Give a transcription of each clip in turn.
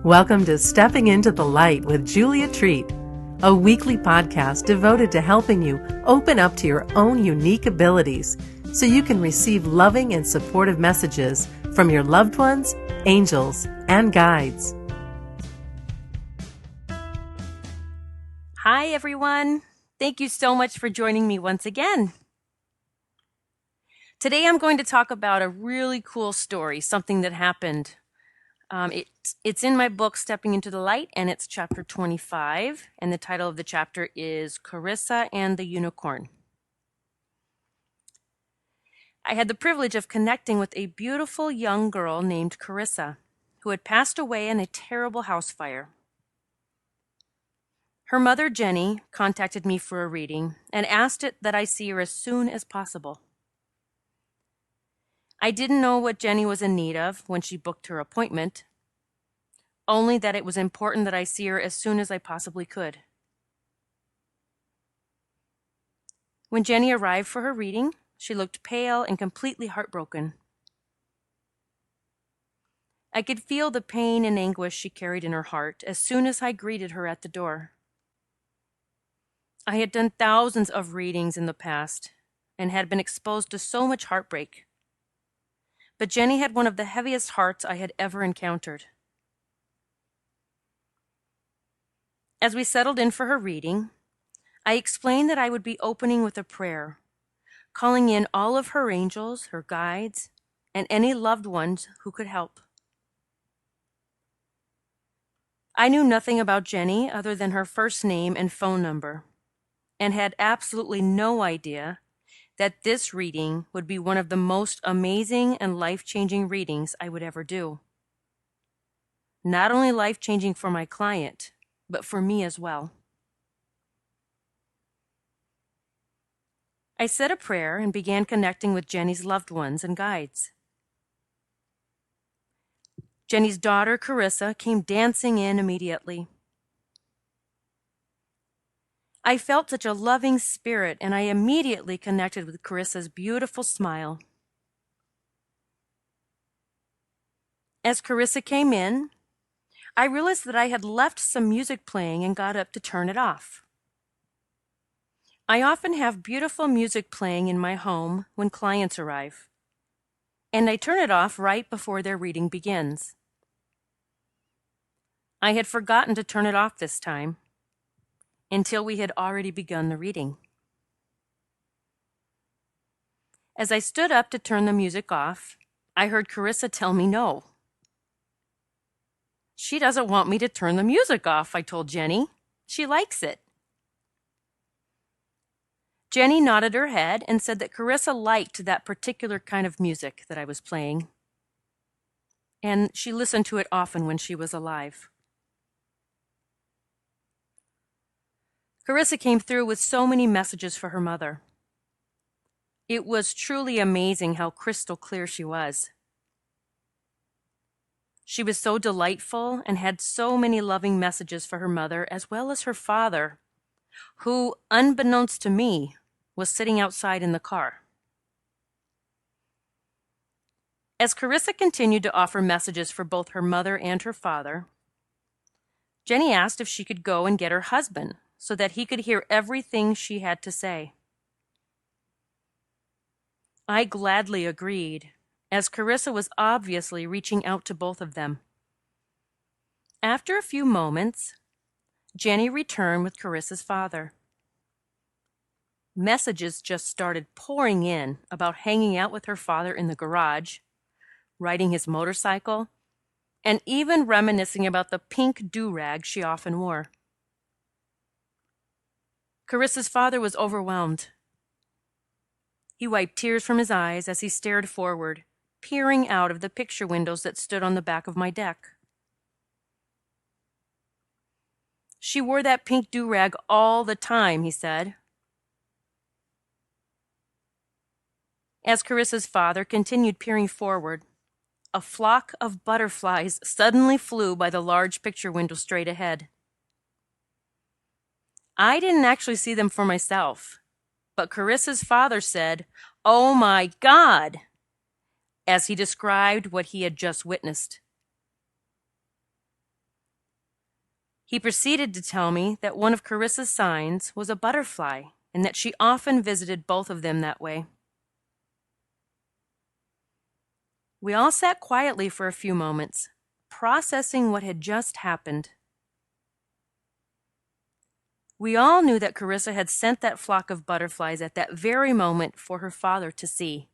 Welcome to Stepping Into the Light with Julia Treat, a weekly podcast devoted to helping you open up to your own unique abilities so you can receive loving and supportive messages from your loved ones, angels, and guides. Hi, everyone. Thank you so much for joining me once again. Today, I'm going to talk about a really cool story, something that happened. It's in my book, Stepping Into the Light, and it's chapter 25, and the title of the chapter is Karisa and The Unicorn. I had the privilege of connecting with a beautiful young girl named Karisa, who had passed away in a terrible house fire. Her mother, Jenny, contacted me for a reading and asked that I see her as soon as possible. I didn't know what Jenny was in need of when she booked her appointment, only that it was important that I see her as soon as I possibly could. When Jenny arrived for her reading, she looked pale and completely heartbroken. I could feel the pain and anguish she carried in her heart as soon as I greeted her at the door. I had done thousands of readings in the past and had been exposed to so much heartbreak. But Jenny had one of the heaviest hearts I had ever encountered. As we settled in for her reading, I explained that I would be opening with a prayer, calling in all of her angels, her guides, and any loved ones who could help. I knew nothing about Jenny other than her first name and phone number, and had absolutely no idea that this reading would be one of the most amazing and life-changing readings I would ever do. Not only life-changing for my client, but for me as well. I said a prayer and began connecting with Jenny's loved ones and guides. Jenny's daughter, Karisa, came dancing in immediately. I felt such a loving spirit, and I immediately connected with Karisa's beautiful smile. As Karisa came in, I realized that I had left some music playing and got up to turn it off. I often have beautiful music playing in my home when clients arrive, and I turn it off right before their reading begins. I had forgotten to turn it off this time, until we had already begun the reading. As I stood up to turn the music off, I heard Karisa tell me no. She doesn't want me to turn the music off, I told Jenny. She likes it. Jenny nodded her head and said that Karisa liked that particular kind of music that I was playing, and she listened to it often when she was alive. Karisa came through with so many messages for her mother. It was truly amazing how crystal clear she was. She was so delightful and had so many loving messages for her mother as well as her father, who, unbeknownst to me, was sitting outside in the car. As Karisa continued to offer messages for both her mother and her father, Jenny asked if she could go and get her husband so that he could hear everything she had to say. I gladly agreed, as Karisa was obviously reaching out to both of them. After a few moments, Jenny returned with Karisa's father. Messages just started pouring in about hanging out with her father in the garage, riding his motorcycle, and even reminiscing about the pink do-rag she often wore. Karisa's father was overwhelmed. He wiped tears from his eyes as he stared forward, peering out of the picture windows that stood on the back of my deck. She wore that pink do-rag all the time, he said. As Karisa's father continued peering forward, a flock of butterflies suddenly flew by the large picture window straight ahead. I didn't actually see them for myself, but Karisa's father said, "Oh my God," as he described what he had just witnessed. He proceeded to tell me that one of Carissa's signs was a butterfly and that she often visited both of them that way. We all sat quietly for a few moments, processing what had just happened. We all knew that Karissa had sent that flock of butterflies at that very moment for her father to see.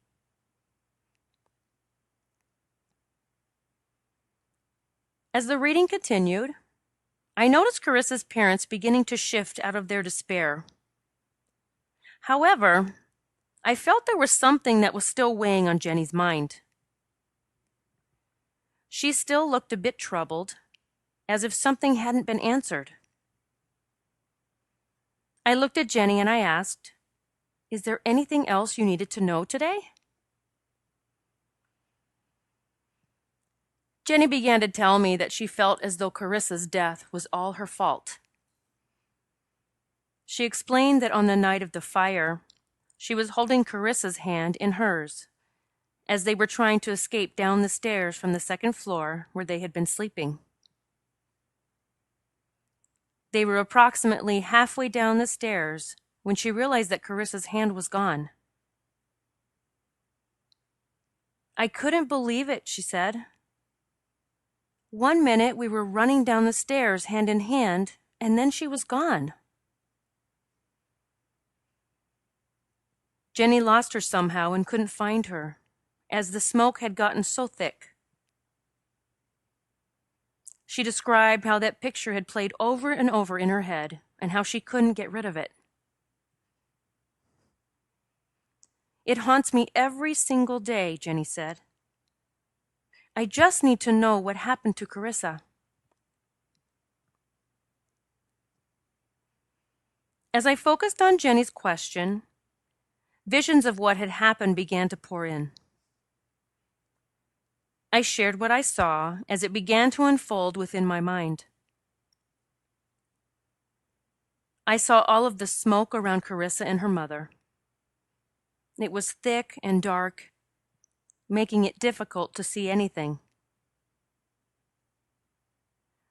As the reading continued, I noticed Carissa's parents beginning to shift out of their despair. However, I felt there was something that was still weighing on Jenny's mind. She still looked a bit troubled, as if something hadn't been answered. I looked at Jenny and I asked, "Is there anything else you needed to know today?" Jenny began to tell me that she felt as though Carissa's death was all her fault. She explained that on the night of the fire, she was holding Carissa's hand in hers as they were trying to escape down the stairs from the second floor where they had been sleeping. They were approximately halfway down the stairs when she realized that Carissa's hand was gone. "I couldn't believe it," she said. "One minute we were running down the stairs hand in hand, and then she was gone." Jenny lost her somehow and couldn't find her, as the smoke had gotten so thick. She described how that picture had played over and over in her head, and how she couldn't get rid of it. "It haunts me every single day," Jenny said. "I just need to know what happened to Carissa." As I focused on Jenny's question, visions of what had happened began to pour in. I shared what I saw as it began to unfold within my mind. I saw all of the smoke around Carissa and her mother. It was thick and dark, making it difficult to see anything.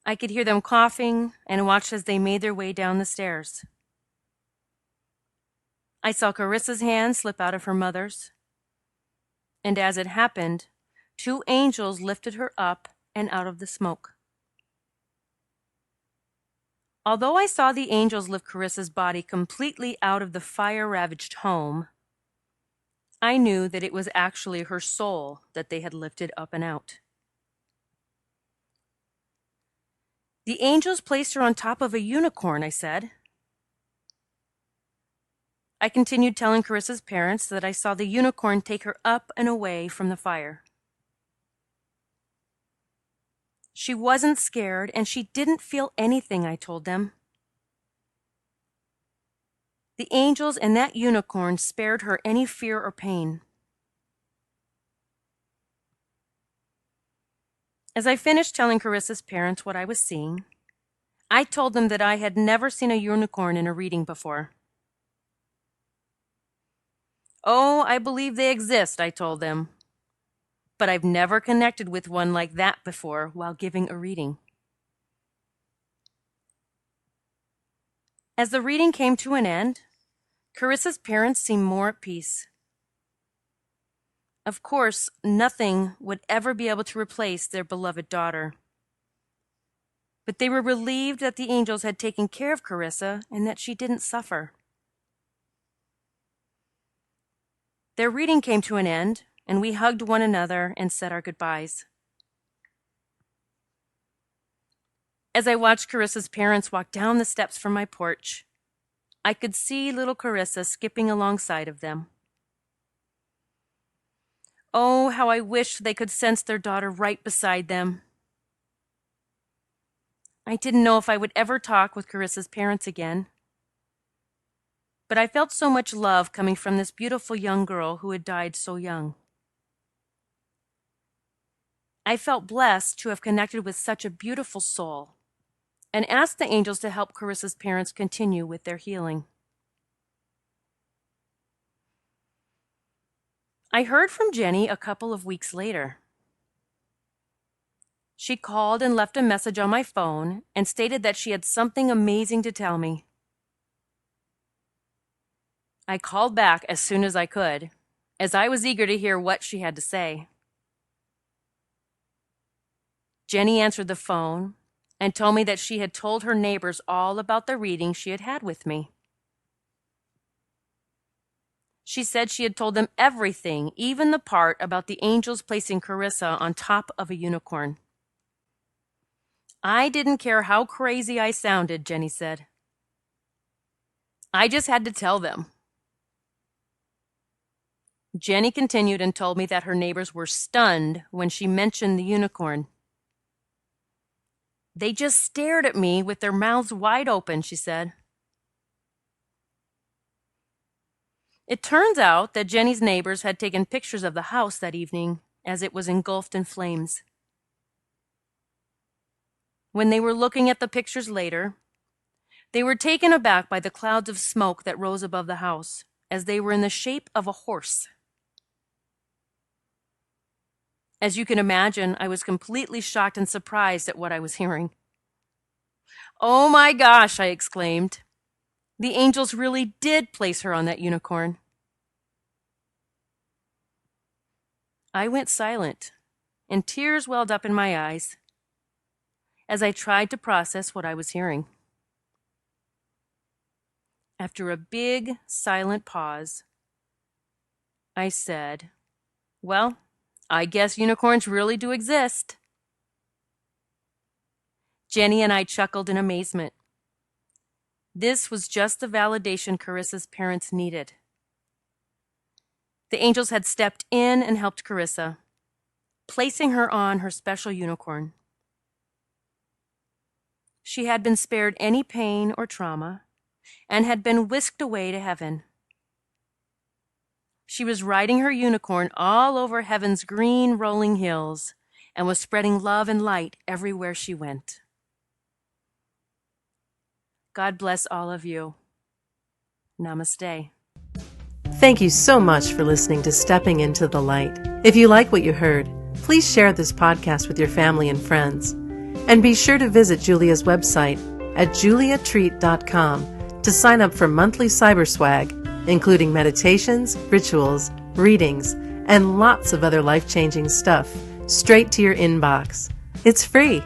I could hear them coughing and watched as they made their way down the stairs. I saw Carissa's hand slip out of her mother's, and as it happened, 2 angels lifted her up and out of the smoke. Although I saw the angels lift Carissa's body completely out of the fire-ravaged home, I knew that it was actually her soul that they had lifted up and out. "The angels placed her on top of a unicorn," I said. I continued telling Carissa's parents that I saw the unicorn take her up and away from the fire. She wasn't scared and she didn't feel anything, I told them. The angels and that unicorn spared her any fear or pain. As I finished telling Carissa's parents what I was seeing, I told them that I had never seen a unicorn in a reading before. "Oh, I believe they exist," I told them, "but I've never connected with one like that before while giving a reading." As the reading came to an end, Carissa's parents seemed more at peace. Of course, nothing would ever be able to replace their beloved daughter. But they were relieved that the angels had taken care of Carissa and that she didn't suffer. Their reading came to an end, and we hugged one another and said our goodbyes. As I watched Carissa's parents walk down the steps from my porch, I could see little Carissa skipping alongside of them. Oh, how I wished they could sense their daughter right beside them. I didn't know if I would ever talk with Carissa's parents again, but I felt so much love coming from this beautiful young girl who had died so young. I felt blessed to have connected with such a beautiful soul and asked the angels to help Carissa's parents continue with their healing. I heard from Jenny a couple of weeks later. She called and left a message on my phone and stated that she had something amazing to tell me. I called back as soon as I could, as I was eager to hear what she had to say. Jenny answered the phone and told me that she had told her neighbors all about the reading she had had with me. She said she had told them everything, even the part about the angels placing Karisa on top of a unicorn. I didn't care how crazy I sounded, Jenny said. I just had to tell them. Jenny continued and told me that her neighbors were stunned when she mentioned the unicorn. They just stared at me with their mouths wide open, she said. It turns out that Jenny's neighbors had taken pictures of the house that evening as it was engulfed in flames. When they were looking at the pictures later, they were taken aback by the clouds of smoke that rose above the house, as they were in the shape of a horse. As you can imagine, I was completely shocked and surprised at what I was hearing. "Oh my gosh," I exclaimed. "The angels really did place her on that unicorn." I went silent, and tears welled up in my eyes as I tried to process what I was hearing. After a big, silent pause, I said, "Well, I guess unicorns really do exist." Jenny and I chuckled in amazement. This was just the validation Karisa's parents needed. The angels had stepped in and helped Karisa, placing her on her special unicorn. She had been spared any pain or trauma and had been whisked away to heaven. She was riding her unicorn all over heaven's green rolling hills and was spreading love and light everywhere she went. God bless all of you. Namaste. Thank you so much for listening to Stepping Into the Light. If you like what you heard, please share this podcast with your family and friends. And be sure to visit Julia's website at juliatreat.com to sign up for monthly cyber swag, including meditations, rituals, readings, and lots of other life-changing stuff straight to your inbox. It's free.